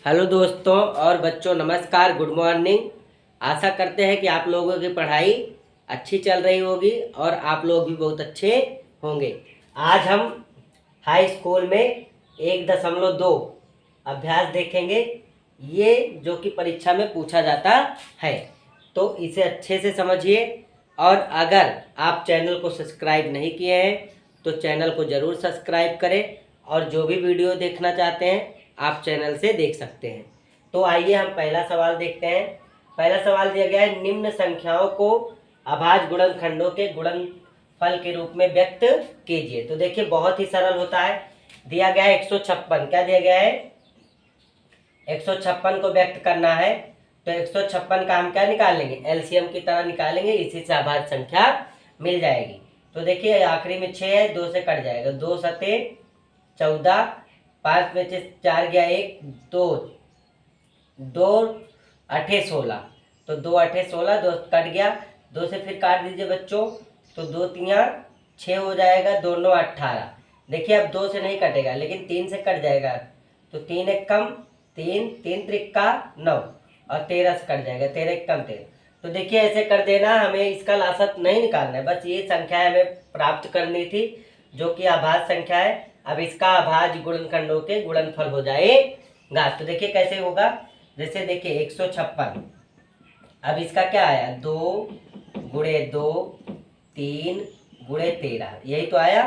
Hello दोस्तों और बच्चों, नमस्कार, गुड मॉर्निंग। आशा करते हैं कि आप लोगों की पढ़ाई अच्छी चल रही होगी और आप लोग भी बहुत अच्छे होंगे। आज हम हाई स्कूल में 1.2 अभ्यास देखेंगे, ये जो कि परीक्षा में पूछा जाता है, तो इसे अच्छे से समझिए। और अगर आप चैनल को सब्सक्राइब नहीं किए हैं तो चैनल को ज़रूर सब्सक्राइब करें और जो भी वीडियो देखना चाहते हैं आप चैनल से देख सकते हैं। तो आइए हम पहला सवाल देखते हैं। पहला सवाल दिया गया है, निम्न संख्याओं को अभाज्य गुणनखंडों के गुणनफल के रूप में व्यक्त कीजिए। तो देखिए बहुत ही सरल होता है। दिया गया है 156। क्या दिया गया है? 156 को व्यक्त करना है। तो 156 का हम क्या निकाल लेंगे? एलसीएम की तरह निकालेंगे, इसी से अभाज्य संख्या मिल जाएगी। तो देखिए आखिरी में 6 है, 2 से कट जाएगा। 2 सते 14, 5 में से 4 गया 1, 2 2 8 16। तो 2 8 16, 2 कट गया। 2 से फिर काट दीजिए बच्चों, तो 2 3 6 हो जाएगा, 2 9 18। देखिए अब 2 से नहीं कटेगा लेकिन 3 से कट जाएगा। तो 3 एक कम 3, 3 त्रिक्का 9 और 13 से कट जाएगा, 13 एक कम 13। तो देखिए ऐसे कर देना, हमें इसका लासत नहीं निकालना है, बस ये संख्या हमें प्राप्त करनी थी जो कि अभाज्य संख्या है। अब इसका अभाज्य गुणनखंडों के गुणनफल हो जाएगा। तो देखिए कैसे होगा, जैसे देखिए 156, अब इसका क्या आया? 2 गुणे 2 3 गुणे 13, यही तो आया।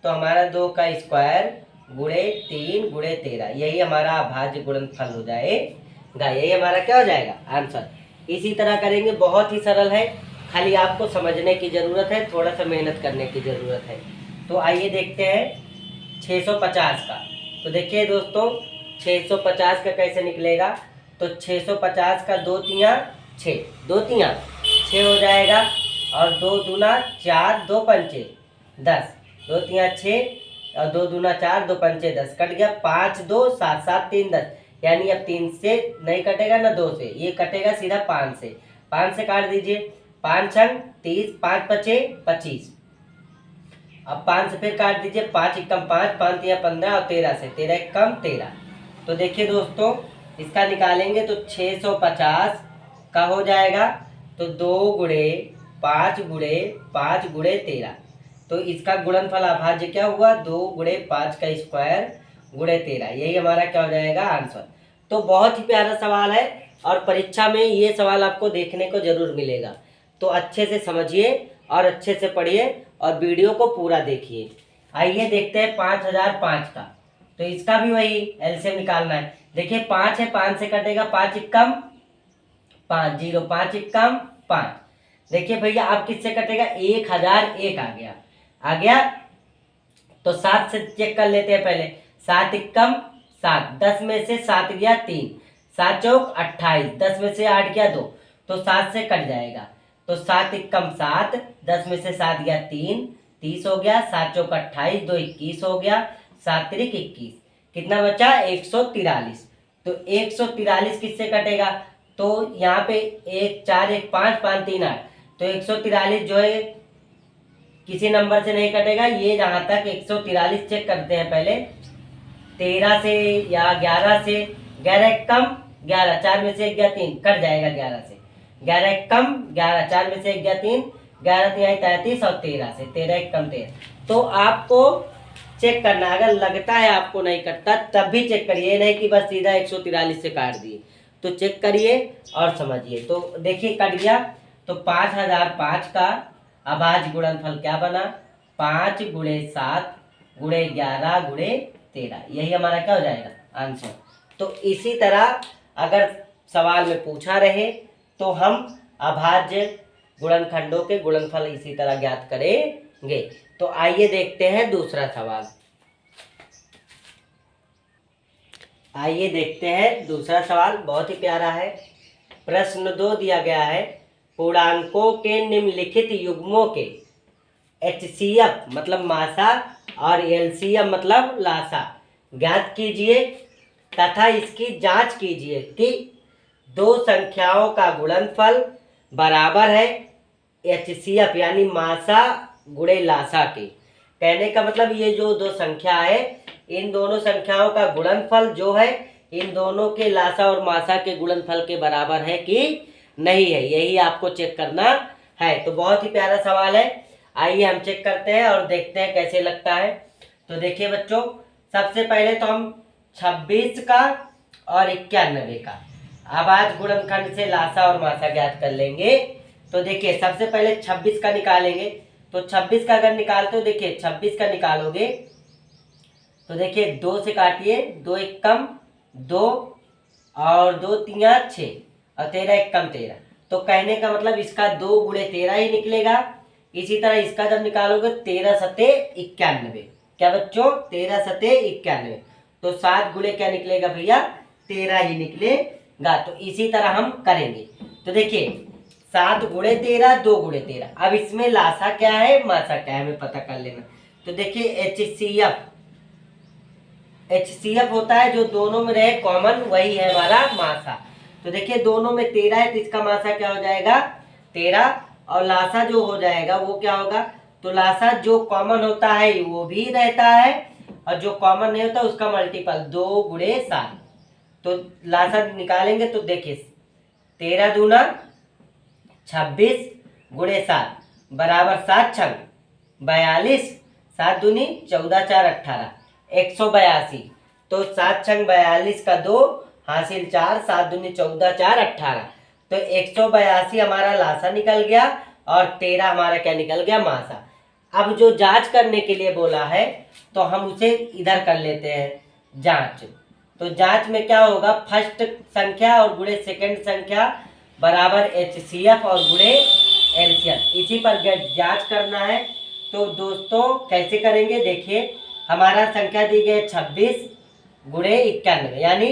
तो हमारा 2 का स्क्वायर गुणे 3 गुणे 13, यही हमारा अभाज्य गुणनफल हो जाएगा। यही हमारा क्या हो जाएगा? आंसर। इसी तरह करेंगे, बहुत ही सरल है, खाली आपको समझने की ज़रूरत है, थोड़ा सा मेहनत करने की ज़रूरत है। तो आइए देखते हैं 650 का। तो देखिए दोस्तों 650 का कैसे निकलेगा? तो 650 का 2 तियाँ 6, 2 तियाँ 6 हो जाएगा और 2 दूना 4, 2 पंचे 10, 2 तियाँ 6 और 2 दूना 4, 2 पंचे 10, कट गया। 5 2 7 7 3 10, यानी अब 3 से नहीं कटेगा ना 2 से, ये कटेगा सीधा 5 से। 5 से काट दीजिए, 5 छंग 30, 5 पचे 25। अब 5 से फिर काट दीजिए, 5 एकम 5, 5 तिया 15 और 13 से 13 एक कम 13। तो देखिए दोस्तों इसका निकालेंगे तो 650 का हो जाएगा तो 2 गुणे 5 गुणे 5 गुणे 13। तो इसका गुणनफल अभाज्य क्या हुआ? 2 गुणे 5 का स्क्वायर गुणे 13, यही हमारा क्या हो जाएगा? आंसर। तो बहुत ही प्यारा सवाल है और परीक्षा में ये सवाल आपको देखने को जरूर मिलेगा। तो अच्छे से समझिए और अच्छे से पढ़िए और वीडियो को पूरा देखिए। आइए देखते हैं 5005 का। तो इसका भी वही एलसीएम निकालना है। देखिए 5 है, 5 से कटेगा, 5 एकम 5 0, 5 एकम 5। देखिए भैया अब किससे कटेगा? 1001 आ गया। तो 7 से चेक कर लेते हैं पहले। 7 एकम 7, 10 में से 7 गया 3, 7 चौक 28, 10 में से 8 गया 2, तो 7 से कट जाएगा। तो 7 एकम 7, 10 में से 7 गया 3, 30 हो गया। 7 चौक 28, 2 21 हो गया, 7 त्रिक 21, कितना बचा? 143। तो 143 किससे कटेगा? तो यहाँ पे 1 4 1 5 5 3 8, तो 143 जो है किसी नंबर से नहीं कटेगा। ये जहाँ तक 143 चेक करते हैं पहले, 13 से या 11 से, 11 एक कम 11, 4 में से 1 गया 3, कट जाएगा 11 से। 11 एक कम 11, 4 में से 1 गया 3, 11 तिहाई 33 और 13 से 13 एक कम 13। तो आपको चेक करना, अगर लगता है आपको नहीं कटता तब भी चेक करिए, नहीं कि बस सीधा 143 से काट दिए। तो चेक करिए और समझिए। तो देखिए कट गया। तो 5005 का अभाज्य गुणनफल क्या बना? 5 गुणे 7 गुणे 11 गुणे 13, यही हमारा क्या हो जाएगा? आंसर। तो इसी तरह अगर सवाल में पूछा रहे तो हम अभाज्य गुणनखंडों के गुणनफल इसी तरह ज्ञात करेंगे। तो आइए देखते हैं दूसरा सवाल। आइए देखते हैं दूसरा सवाल, बहुत ही प्यारा है। प्रश्न 2 दिया गया है, पूर्णांकों के निम्नलिखित युग्मों के एचसीएफ मतलब मासा और एलसीएम मतलब लासा ज्ञात कीजिए तथा इसकी जांच कीजिए कि दो संख्याओं का गुणनफल बराबर है एचसीएफ यानी मासा गुणे लासा के। कहने का मतलब ये जो दो संख्या है इन दोनों संख्याओं का गुणनफल जो है इन दोनों के लासा और मासा के गुणनफल के बराबर है कि नहीं है, यही आपको चेक करना है। तो बहुत ही प्यारा सवाल है। आइए हम चेक करते हैं और देखते हैं कैसे लगता है। तो देखिए बच्चों, सबसे पहले तो हम 26 का और 91 का अभाज्य गुणनखंड से लासा और मासा ज्ञात कर लेंगे। तो देखिए सबसे पहले 26 का निकालेंगे। तो 26 का अगर निकालते हो, देखिए 26 का निकालोगे तो देखिए 2 से काटिए, 2 एक कम 2 और 2 तिया 6 और 13 एक कम 13। तो कहने का मतलब इसका 2 गुणे 13 ही निकलेगा। इसी तरह इसका जब निकालोगे 13 सते 91। क्या बच्चों, 13 सते 91। तो 7 गुणे क्या निकलेगा भैया, 13 ही निकलेगा। तो इसी तरह हम करेंगे। तो देखिए 7 गुणे 13, 2 गुणे 13। अब इसमें लासा क्या है, मासा क्या है, हमें पता कर लेना। तो देखिए HCF होता है जो दोनों में रहे कॉमन, वही है हमारा मासा। तो देखिए दोनों में 13 है तो इसका मासा क्या हो जाएगा 13, और लासा जो हो जाएगा वो क्या होगा, तो लासा जो कॉमन होता है वो भी रहता है और जो कॉमन नहीं होता उसका मल्टीपल 2 गुणे 7। तो लासा निकालेंगे तो देखिए 13 दूना 26 गुणे 7 बराबर 7 छंग 42, 7 दूनी 14 4 18 182। तो 7 छंग 42 का 2 हासिल 4, 7 दूनी 14 4 18। तो 182 हमारा लासा निकल गया और 13 हमारा क्या निकल गया, मासा। अब जो जांच करने के लिए बोला है तो हम उसे इधर कर लेते हैं जांच। तो जांच में क्या होगा, फर्स्ट संख्या और गुणे सेकंड संख्या बराबर HCF और गुणे LCM, इसी पर जांच करना है। तो दोस्तों कैसे करेंगे, देखिए हमारा संख्या दी गई 26 गुणे 91, यानी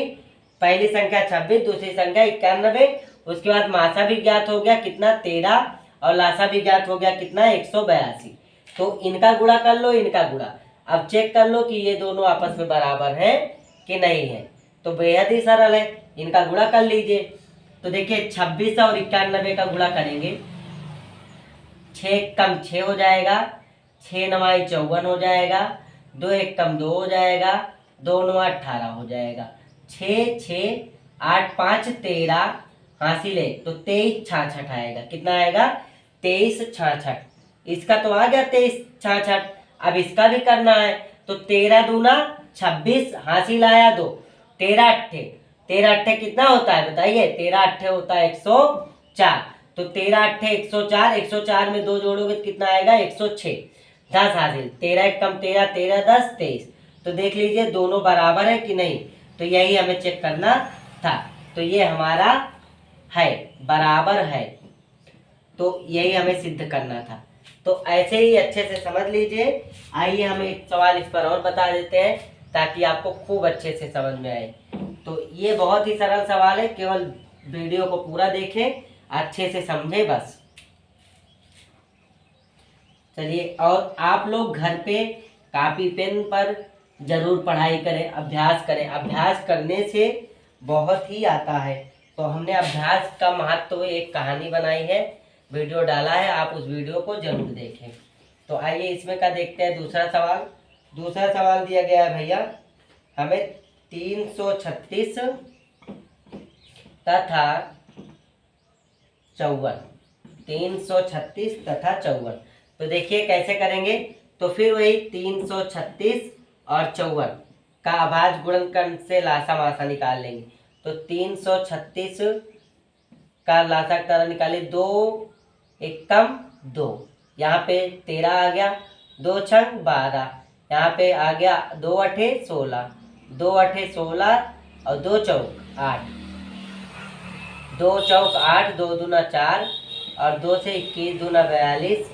पहली संख्या 26, दूसरी संख्या 91। उसके बाद मासा भी ज्ञात हो गया कितना 13, और लासा भी ज्ञात हो गया कितना 182। तो इनका गुणा कर लो, इनका गुणा। अब चेक कर लो कि ये दोनों आपस में बराबर हैं कि नहीं है। तो बेहद ही सरल है, इनका गुणा कर लीजिए। तो देखिए 26 और 91 का गुणा करेंगे, 6 कम 6 हो जाएगा, 6 नवाई 54 हो जाएगा, 2 एक कम 2 हो जाएगा, 2 नवा 18 हो जाएगा, 6 6 8 5 13 हासिल है। तो 23 66 आएगा। कितना आएगा, 23 66। इसका तो आ गया 23 66। अब इसका भी करना है। तो 13 दूना 26 हासिल आया 2, 13 अट्ठे, 13 अट्ठे कितना होता है बताइए, 13 अट्ठे होता है 104। तो 13 अट्ठे 104, 104 में 2 जोड़ोगे तो कितना आएगा 106। 10 हासिल, 13 एक कम 13, 13 10 23। तो देख लीजिए दोनों बराबर है कि नहीं। तो यही हमें चेक करना था। तो ये हमारा है, बराबर है। तो यही हमें सिद्ध करना था। तो ऐसे ही अच्छे से समझ लीजिए। आइए हम एक सवाल इस पर और बता देते हैं ताकि आपको खूब अच्छे से समझ में आए। तो ये बहुत ही सरल सवाल है, केवल वीडियो को पूरा देखें, अच्छे से समझें बस। चलिए, और आप लोग घर पे कापी पेन पर जरूर पढ़ाई करें, अभ्यास करें। अभ्यास करने से बहुत ही आता है। तो हमने अभ्यास का महत्व एक कहानी बनाई है, वीडियो डाला है, आप उस वीडियो को जरूर देखें। तो आइए इसमें का देखते हैं दूसरा सवाल। दूसरा सवाल दिया गया है भैया हमें 336 तथा 54, 336 तथा 54। तो देखिए कैसे करेंगे। तो फिर वही 336 और 54 का अभाज्य गुणनखंड से लासा मासा निकाल लेंगे। तो 336 का लासा की तरह निकाले, 2 एक कम 2, यहाँ पे 13 आ गया, 2 छंग 12, यहाँ पे आ गया 2 अठे 16, 2 अठे 16 और 2 चौक 8, 2 चौक 8, 2 दूना 4 और 2 से 21 दूना 42,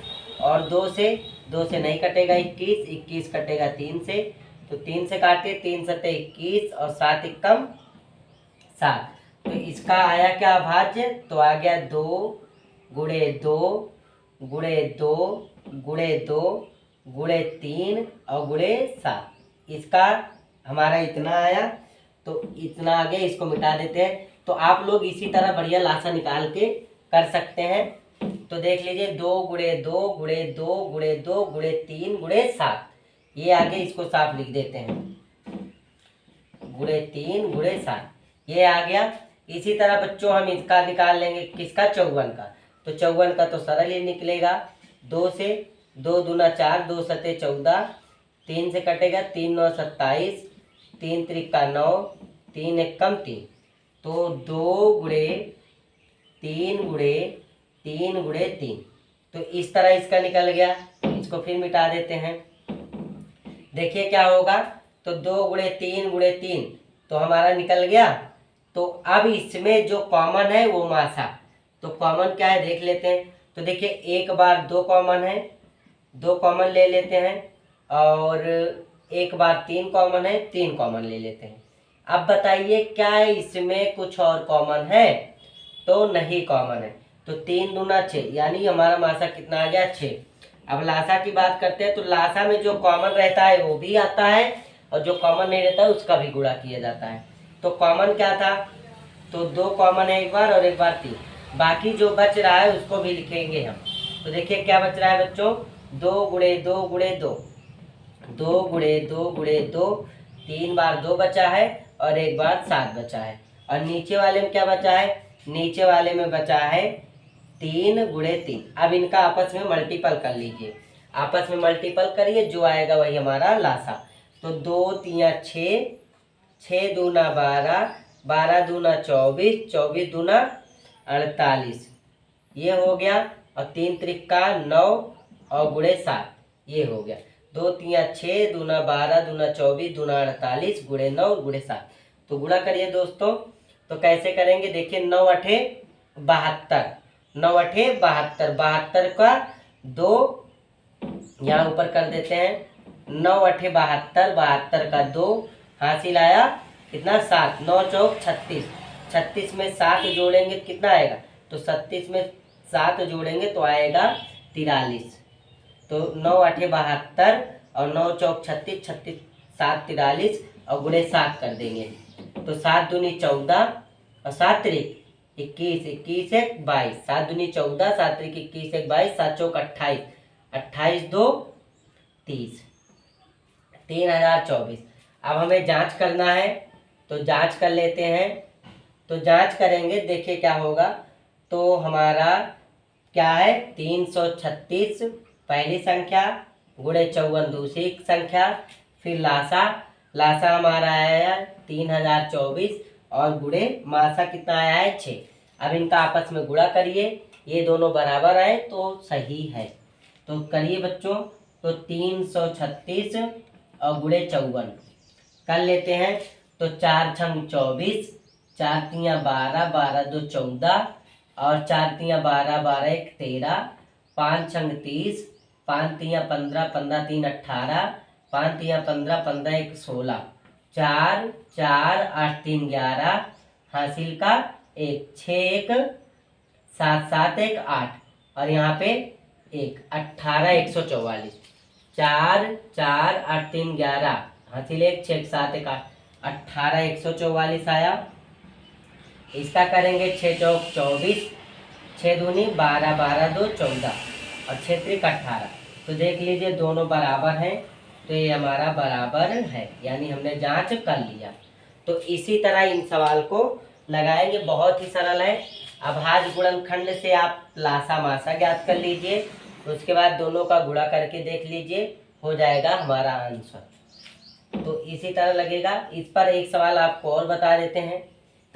और 2 से नहीं कटेगा 21, 21 कटेगा 3 से, तो 3 से काटे, 3 सते 21 और 7 एकम 7। तो इसका आया क्या अभाज्य, तो आ गया 2 गुणे 2 गुणे 2 गुणे 2 गुणे 3 और गुणे 7। इसका हमारा इतना आया। तो इतना आ गया, इसको मिटा देते हैं। तो आप लोग इसी तरह बढ़िया लासा निकाल के कर सकते हैं। तो देख लीजिए 2 गुणे 2 गुणे 2 गुणे 2 गुणे 3 गुणे 7। ये आगे इसको साफ लिख देते हैं, गुणे 3 गुणे 7, ये आ गया। इसी तरह बच्चों हम इसका निकाल लेंगे, किसका, 54 का। तो 54 का तो सरल ही निकलेगा, 2 से, 2 दूना 4, 2 सते 14, 3 से कटेगा, 3 9 27, 3 त्रिका 9, 3 एक कम 3, तो 2 गुणे 3 गुणे 3 गुणे 3। तो इस तरह इसका निकल गया। इसको फिर मिटा देते हैं, देखिए क्या होगा। तो 2 गुणे 3 गुणे 3 तो हमारा निकल गया। तो अब इसमें जो कॉमन है वो मासा, तो कॉमन क्या है देख लेते हैं। तो देखिए एक बार 2 कॉमन है, 2 कॉमन ले लेते हैं, और एक बार 3 कॉमन है, 3 कॉमन ले लेते हैं। अब बताइए क्या इसमें कुछ और कॉमन है, तो नहीं कॉमन है। तो 3 दूना 6, यानी हमारा मासा कितना आ गया, 6। अब लासा की बात करते हैं, तो लासा में जो कॉमन रहता है वो भी आता है, और जो कॉमन नहीं रहता है उसका भी गुणा किया जाता है। तो कॉमन क्या था, तो 2 कॉमन है एक बार और एक बार 3, बाकी जो बच रहा है उसको भी लिखेंगे हम। तो देखिए क्या बच रहा है बच्चों, 2 गुणे 2 गुणे 2, 2 गुणे 2 गुणे 2, 3 बार 2 बचा है और एक बार 7 बचा है। और नीचे वाले में क्या बचा है, नीचे वाले में बचा है 3 गुणे 3। अब इनका आपस में मल्टीपल कर लीजिए, आपस में मल्टीपल करिए, जो आएगा वही हमारा लासा। तो 2 3 6, 6 दूना 12, 12 दूना 24, 24 दूना 48, ये हो गया। और 3 त्रिका 9 और गुणे 7, ये हो गया। 2 3 6 दूना 12 दूना 24 दूना 48 गुणे 9 गुणे 7। तो गुणा करिए दोस्तों। तो कैसे करेंगे, देखिए 9 8 72, 9 8 72, 72 का 2 यहाँ ऊपर कर देते हैं, 9 8 72, 72 का 2 हासिल आया कितना, 7, 9 चौक 36, 36 में 7 जोड़ेंगे तो कितना आएगा, तो 37 में 7 जोड़ेंगे तो आएगा 43। तो 9 8 72 और 9 चौक 36, 36 7 43 और गुणे 7 कर देंगे। तो 7 दूनी 14 और 7 त्रिक 21, 21 एक 22, 7 दूनी 14, 7 त्रिक 21 एक 22, 7 चौक 28, 28 2 30, 3024। अब हमें जांच करना है, तो जांच कर लेते हैं। तो जांच करेंगे, देखिए क्या होगा। तो हमारा क्या है, 336 पहली संख्या, गुणे 54 दूसरी संख्या, फिर लासा, लासा हमारा आया है 3024 और गुणे मासा कितना आया है, 6। अब इनका आपस में गुणा करिए, ये दोनों बराबर आए तो सही है। तो करिए बच्चों। तो 336 और गुणे 54 कर लेते हैं। तो 4 छंग 24, 4 तियाँ 12, 12 2 14 और 4 तियाँ 12, 12 एक 13, 5 छंग 30, 5 तियाँ 15, 15 3 18, 5 तियाँ 15, 15 एक 16, 4 4 8 3 11 हासिल का 1, 6 1 7 7 एक 8 और यहाँ पे 1, 18 144, 4 4 8 3 11 हासिल 1, 6 7 एक 8, 18 144 आया। इसका करेंगे 6 चौक 24, 6 दूनी 12, 12 2 14 और 6 त्रिक 18। तो देख लीजिए दोनों बराबर हैं, तो ये हमारा बराबर है, यानी हमने जांच कर लिया। तो इसी तरह इन सवाल को लगाएंगे, बहुत ही सरल है। अभाज्य गुणनखंड से आप लासा मासा ज्ञात कर लीजिए, उसके बाद दोनों का गुणा करके देख लीजिए, हो जाएगा हमारा आंसर। तो इसी तरह लगेगा। इस पर एक सवाल आपको और बता देते हैं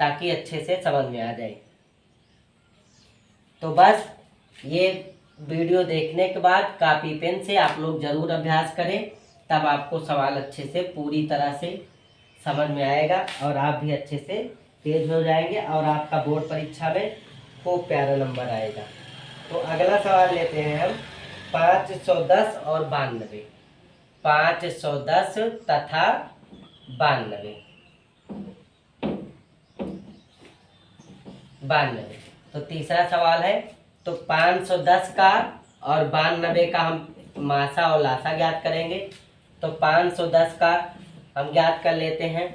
ताकि अच्छे से समझ में आ जाए। तो बस ये वीडियो देखने के बाद कॉपी पेन से आप लोग ज़रूर अभ्यास करें, तब आपको सवाल अच्छे से पूरी तरह से समझ में आएगा और आप भी अच्छे से तेज हो जाएंगे और आपका बोर्ड परीक्षा में खूब प्यारा नंबर आएगा। तो अगला सवाल लेते हैं हम 510 और 92, 510 तथा 92। तो तीसरा सवाल है। तो 510 का और 92 का हम मासा और लासा ज्ञात करेंगे। तो 510 का हम ज्ञात कर लेते हैं।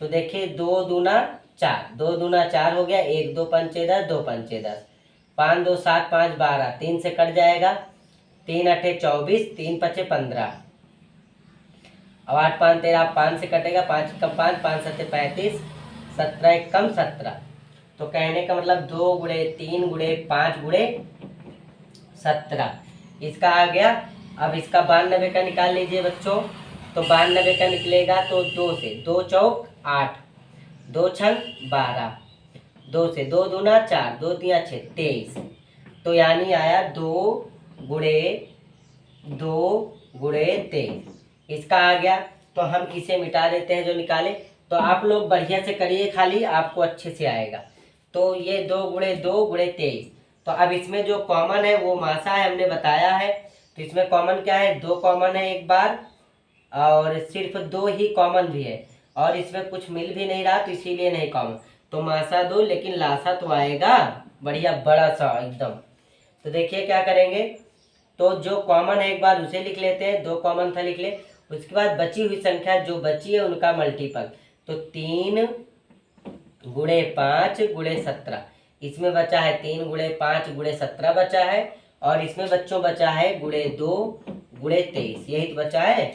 तो देखिए 2 दूना 4, 2 दूना 4 हो गया, 1 2 पंचे 10, 2 पंचे 10, 5 2 7 5 12, 3 से कट जाएगा, 3 8 24, 3 5 15, अब 8 5 13, 5 से कटेगा, 5 कम 5, 5 7 35, 17 एक कम 17। तो कहने का मतलब 2 गुणे 3 गुणे 5 गुणे 17 इसका आ गया। अब इसका 92 का निकाल लीजिए बच्चों। तो 92 का निकलेगा तो 2 से 2 चौक 8, 2 छंग 12, 2 से 2 दूना 4, 2 तिया 6 23। तो यानी आया 2 गुणे 23 इसका आ गया। तो हम इसे मिटा देते हैं जो निकाले। तो आप लोग बढ़िया से करिए, खाली आपको अच्छे से आएगा। तो ये 2 गुणे 2 गुणे 23। तो अब इसमें जो कॉमन है वो मासा है, हमने बताया है। तो इसमें कॉमन क्या है, 2 कॉमन है एक बार, और सिर्फ 2 ही कॉमन भी है, और इसमें कुछ मिल भी नहीं रहा तो इसीलिए नहीं कॉमन। तो मासा 2 लेकिन लासा तो आएगा बढ़िया बड़ा सा एकदम। तो देखिए क्या करेंगे, तो जो कॉमन है एक बार उसे लिख लेते हैं, 2 कॉमन था लिख ले। उसके बाद बची हुई संख्या जो बची है उनका मल्टीपल। तो 3 गुणे 5 गुणे 17, इसमें बचा है 3 गुणे 5 गुणे 17 बचा है, और इसमें बच्चों बचा है गुणे 2 गुणे 23, यही तो बचा है।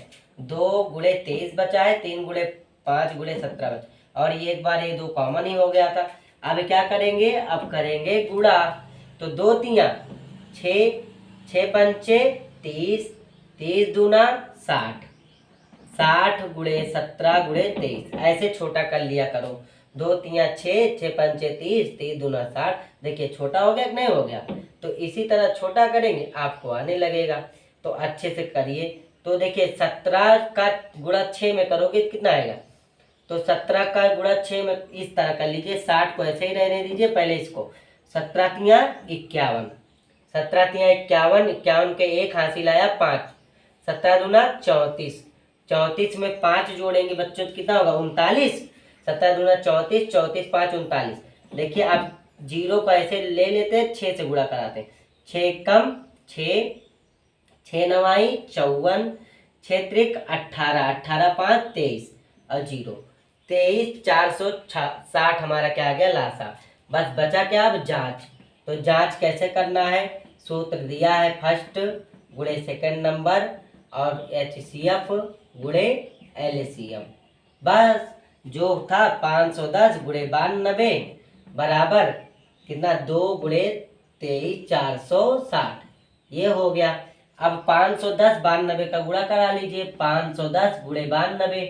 2 गुणे 23 बचा है, 3 गुणे 5 गुणे 17 बचा, और ये एक बार ये 2 कॉमन ही हो गया था। अब क्या करेंगे, अब करेंगे गुणा। तो 2 तिया 6, 6 पंचे 30, 30 दूना 60, 60 गुणे 17 गुणे 23, ऐसे छोटा कर लिया करो। 2 तिया 6, 6 पंचे 30, 30 दूना 60। देखिए छोटा हो गया कि नहीं हो गया। तो इसी तरह छोटा करेंगे आपको आने लगेगा। तो अच्छे से करिए। तो देखिए 17 का गुणा 6 में करोगे कितना आएगा। तो 17 का गुणा 6 में इस तरह कर लीजिए, 60 को ऐसे ही रहने दीजिए, पहले इसको 17 तिया 51, 17 तिया 51, 51 के एक हासिल आया 5, 17 दूना 34, 34 में 5 जोड़ेंगे बच्चों तो कितना होगा 39, 17 दूना 34, 34 5 39। देखिए आप जीरो को ऐसे ले लेते हैं, 6 से गुणा कराते हैं, 6 कम 6, 6 नवाई 54, 6 त्रिक 18, 18 5 23, और जीरो 23, 460 हमारा क्या आ गया लासा। बस बचा क्या अब जांच। तो जांच कैसे करना है, सूत्र दिया है, फर्स्ट गुणे सेकंड नंबर और HCF गुणे LCM। बस जो था 510 गुणे 92 बराबर कितना 2 गुणे 23 460, ये हो गया। अब 510 92 का गुणा करा लीजिए, 510 गुणे 92।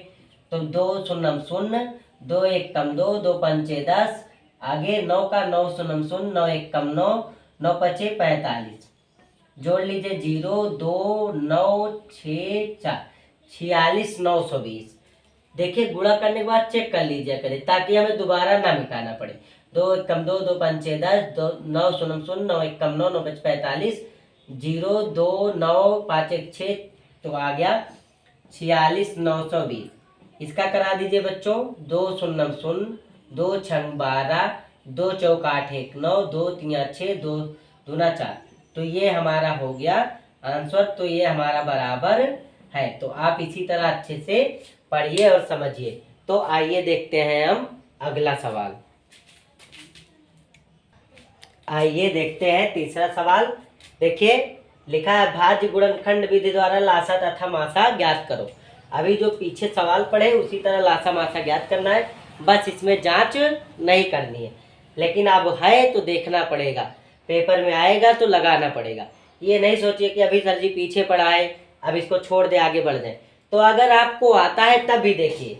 तो 2 शून्यम शून्य, 2 एक कम 2, 2 पंचे 10, आगे 9 का 9 शून्यम शून्य, 9 एक कम 9, 9 पचे 45, जोड़ लीजिए 0 2 9 6 4, 46 920। देखिए गुणा करने के बाद चेक कर लीजिए करें, ताकि हमें दोबारा ना मिटाना पड़े। 2 एक कम 2, 2 पंचे 10, 2 9 शून्यम शून्य, 9 एक कम 9, 9 पचे 45, 0 2 9 5 1 6, तो आ गया 46 920। इसका करा दीजिए बच्चों, 2 शून्यम शून्य, 2 छंग 12, 2 चौक 8 1 9, 2 तिया 6, 2 दूना 4। तो ये हमारा हो गया आंसर। तो ये हमारा बराबर है। तो आप इसी तरह अच्छे से पढ़िए और समझिए। तो आइए देखते हैं हम अगला सवाल। आइए देखते हैं तीसरा सवाल। देखिए लिखा है भाज्य गुणनखंड विधि द्वारा लासा तथा मासा ज्ञात करो। अभी जो पीछे सवाल पढ़े उसी तरह लासा मासा ज्ञात करना है, बस इसमें जांच नहीं करनी है। लेकिन अब है तो देखना पड़ेगा, पेपर में आएगा तो लगाना पड़ेगा। ये नहीं सोचिए कि अभी सर जी पीछे पढ़ा है अब इसको छोड़ दे आगे बढ़ जाए। तो अगर आपको आता है तब भी देखिए,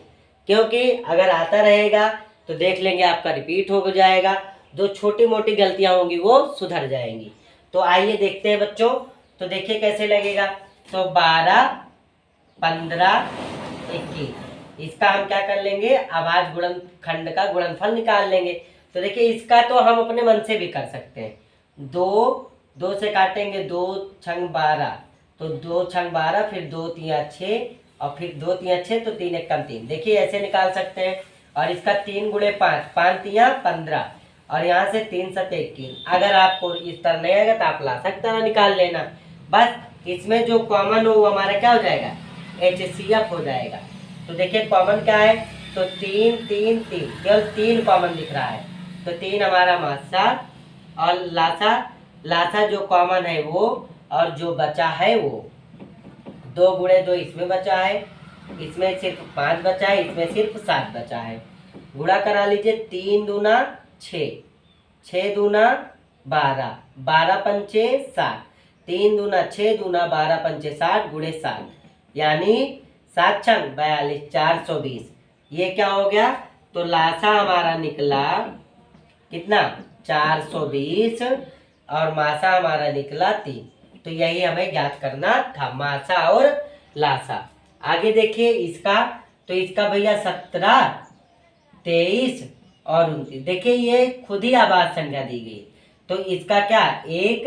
क्योंकि अगर आता रहेगा तो देख लेंगे आपका रिपीट हो जाएगा, जो छोटी मोटी गलतियां होंगी वो सुधर जाएंगी। तो आइए देखते हैं बच्चों। तो देखिए कैसे लगेगा। तो 12 15 21, इसका हम क्या कर लेंगे, अभाज्य गुणनखंड का गुणनफल निकाल लेंगे। तो देखिए इसका तो हम अपने मन से भी कर सकते हैं। 2 से काटेंगे, 2 छंग 12, तो 2 छंग 12, फिर 2 तिया 6, और फिर 2 तिया 6, तो 3 एक कम 3। देखिए ऐसे निकाल सकते हैं। और इसका 3 गुणे 5, 5 तिया 15, और यहाँ से 3 7 21। अगर आपको इस तरह नहीं आएगा तो आप ला सकता ना निकाल लेना। बस इसमें जो कॉमन हो वो हमारा क्या हो जाएगा, HCF हो जाएगा। तो देखिए कॉमन क्या है, तो 3 3 3, केवल 3 कॉमन दिख रहा है। तो 3 हमारा मासा, और लासा, लासा जो कॉमन है वो, और जो बचा है वो 2 गुणे 2 इसमें बचा है, इसमें सिर्फ 5 बचा है, इसमें सिर्फ 7 बचा है। गुणा करा लीजिए, 3 दूना 6, 6 दूना 12, 12 पंचे 60, 3 दूना 6 दूना 12 पंचे 60 गुणे 7, यानी 7 छंग 42, 420। ये क्या हो गया? तो लासा हमारा निकला कितना? 420 और मासा हमारा निकला 3। तो यही हमें ज्ञात करना था, मासा और लासा। आगे देखिए इसका, तो इसका भैया 17, 23 और 29। देखिए ये खुद ही आवाज संख्या दी गई, तो इसका क्या? 1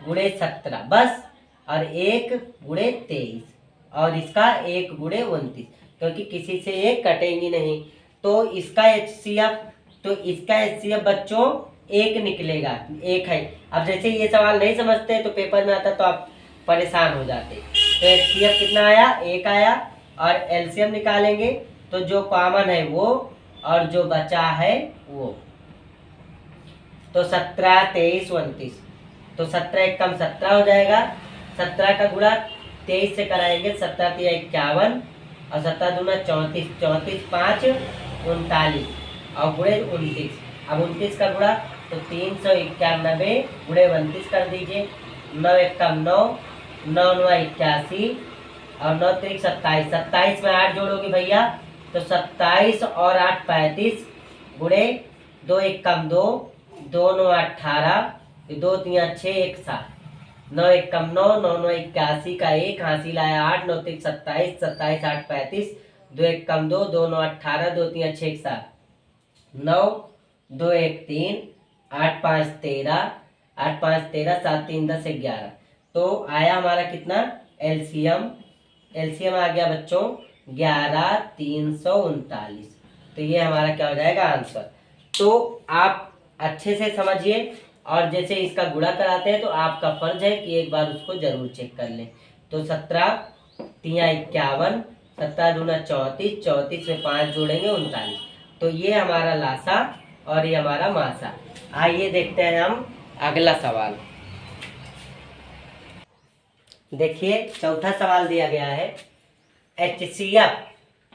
गुणे 17 बस, और 1 गुणे 23, और इसका 1 गुणे 29, क्योंकि किसी से ये कटेंगी नहीं। तो इसका HCF, तो इसका HCF बच्चों 1 निकलेगा, 1 है। अब जैसे ये सवाल नहीं समझते तो पेपर में आता तो आप परेशान हो जाते। तो HCF कितना आया? 1 आया। और LCM निकालेंगे तो जो कॉमन है वो, और जो बचा है वो, तो 17, 23, 29, तो 17 एक कम 17 हो जाएगा। 17 का गुणा 23 से कराएंगे, 17 3 51 और 17 दूना 34, 34 5 39 और गुणे 29। अब 29 का गुणा तो 391 गुणे 29 कर दीजिए, 9 एक कम 9, 9 9 81 और 9 3 27, 27 में 8 जोड़ोगे भैया तो 27 और 8 35 गुणे 2 एक कम 2, 2 9 18, 2 3 6 1 7, 9 एक कम 9, 9 9 81 का 1 हासिल आया 8, 9 3 27, 27 8 35, 2 एक कम 2, 2 9 18, 2 3 6 1 7, 9 2 1 3, 8 5 13, 8 5 13, 7 3 10 11। तो आया हमारा कितना? LCM आ गया बच्चों 11,339। तो ये हमारा क्या हो जाएगा? आंसर। तो आप अच्छे से समझिए, और जैसे इसका गुणा कराते हैं तो आपका फर्ज है कि एक बार उसको जरूर चेक कर लें। तो 17 3 51, 17 दूना 34, 34 में 5 जोड़ेंगे 39। तो ये हमारा लासा और ये हमारा मासा। आइए देखते हैं हम अगला सवाल। देखिए चौथा सवाल दिया गया है, HCF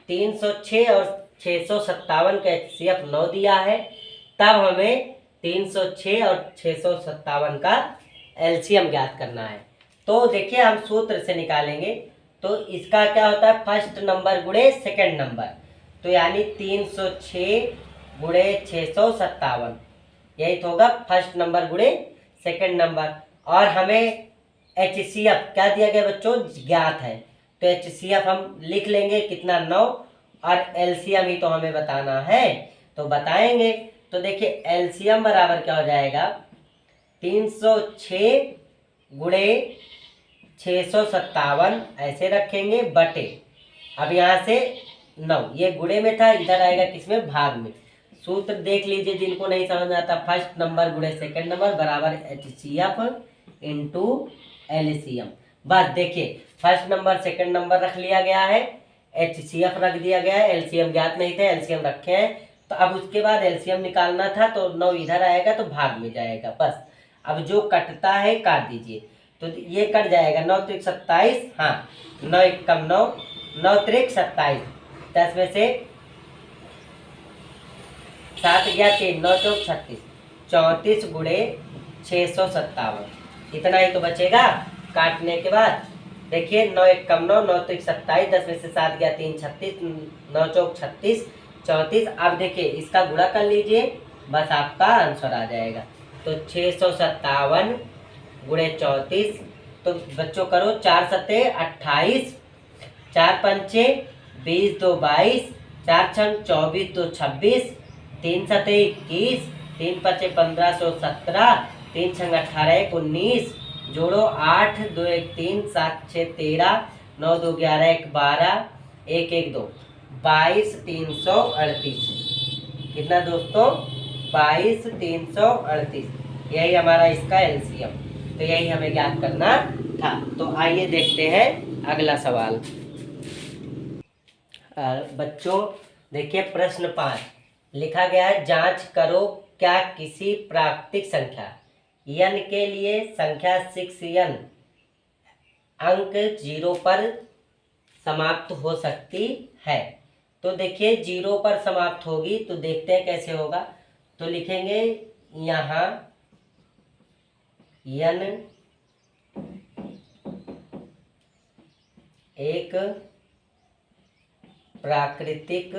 306 और 657 का HCF 9 दिया है, तब हमें 306 और 657 का LCM ज्ञात करना है। तो देखिए हम सूत्र से निकालेंगे, तो इसका क्या होता है? फर्स्ट नंबर गुणे सेकंड नंबर, तो यानी 306 गुणे 657, यही तो होगा फर्स्ट नंबर गुणे सेकंड नंबर। और हमें HCF क्या दिया गया बच्चों? ज्ञात है, तो HCF हम लिख लेंगे कितना? 9, और LCM ही तो हमें बताना है, तो बताएंगे। तो देखिए LCM बराबर क्या हो जाएगा? 306 गुणे 657 ऐसे रखेंगे बटे, अब यहाँ से 9, ये गुणे में था, इधर आएगा किसमें? भाग में। सूत्र देख लीजिए, जिनको नहीं समझ आता, फर्स्ट नंबर गुणे सेकंड नंबर बराबर HCF इंटू LCM। बस देखिए फर्स्ट नंबर सेकंड नंबर रख लिया गया है, HCF रख दिया गया है, LCM ज्ञात नहीं थे, LCM रखे हैं। तो अब उसके बाद LCM निकालना था, तो 9 इधर आएगा तो भाग में जाएगा बस। अब जो कटता है काट दीजिए, तो ये कट जाएगा। 9 3 27, हाँ 9 एक कम 9, 9 3 27, 10 में से 7 गया 3, 9 4 36, 34 गुणे 657, इतना ही तो बचेगा काटने के बाद। देखिए 9 एक कम 9, 9 3 27, 10 में से 7 गया 3 36, 9 4 36, 34। अब देखिए इसका गुणा कर लीजिए, बस आपका आंसर आ जाएगा। तो 657 गुणे 34, तो बच्चों करो 4 सत्ते 28, 4 पंचे 20 2 22, 4 छंग 24 2 26, 3 सत्ते 21, 3 पचे 1517, 3 छंग 18 1 19, जोड़ो 8 2 1 3, 7 6 13, 9 2 11 1 12, 1 1 2, 22 338। कितना दोस्तों? 22 338, यही हमारा इसका LCM। तो यही हमें ज्ञात करना था। तो आइए देखते हैं अगला सवाल। बच्चों देखिए प्रश्न 5 लिखा गया है, जांच करो क्या किसी प्राकृतिक संख्या n के लिए संख्या 6n अंक 0 पर समाप्त हो सकती है। तो देखिए 0 पर समाप्त होगी, तो देखते हैं कैसे होगा। तो लिखेंगे यहाँ n एक प्राकृतिक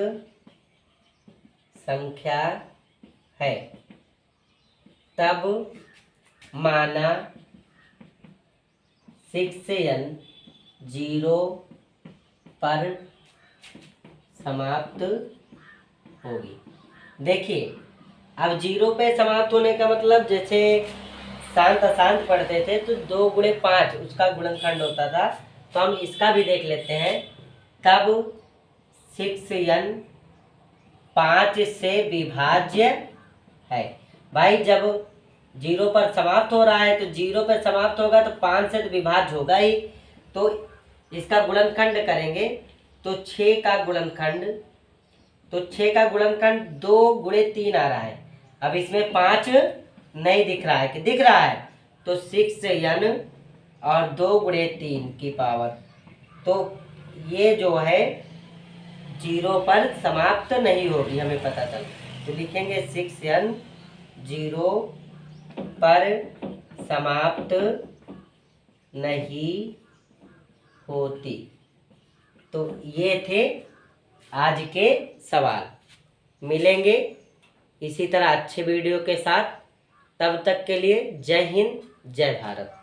संख्या है, तब माना 6n 0 पर समाप्त होगी। देखिए अब 0 पे समाप्त होने का मतलब, जैसे शांत अशांत पढ़ते थे तो 2 गुणे 5 उसका गुणनखंड होता था, तो हम इसका भी देख लेते हैं। तब 6n 5 से विभाज्य है। भाई जब 0 पर समाप्त हो रहा है तो 0 पर समाप्त होगा तो 5 से तो विभाज्य होगा ही, तो इसका गुणनखंड करेंगे तो 6 का गुणनखंड, तो 6 का गुणनखंड 2 गुणे 3 आ रहा है। अब इसमें 5 नहीं दिख रहा है कि दिख रहा है, तो 6n और 2 गुणे 3 की पावर, तो ये जो है 0 पर समाप्त नहीं होगी, हमें पता चल। तो लिखेंगे 6n 0 पर समाप्त नहीं होती। तो ये थे आज के सवाल। मिलेंगे इसी तरह अच्छे वीडियो के साथ, तब तक के लिए जय हिंद जय भारत।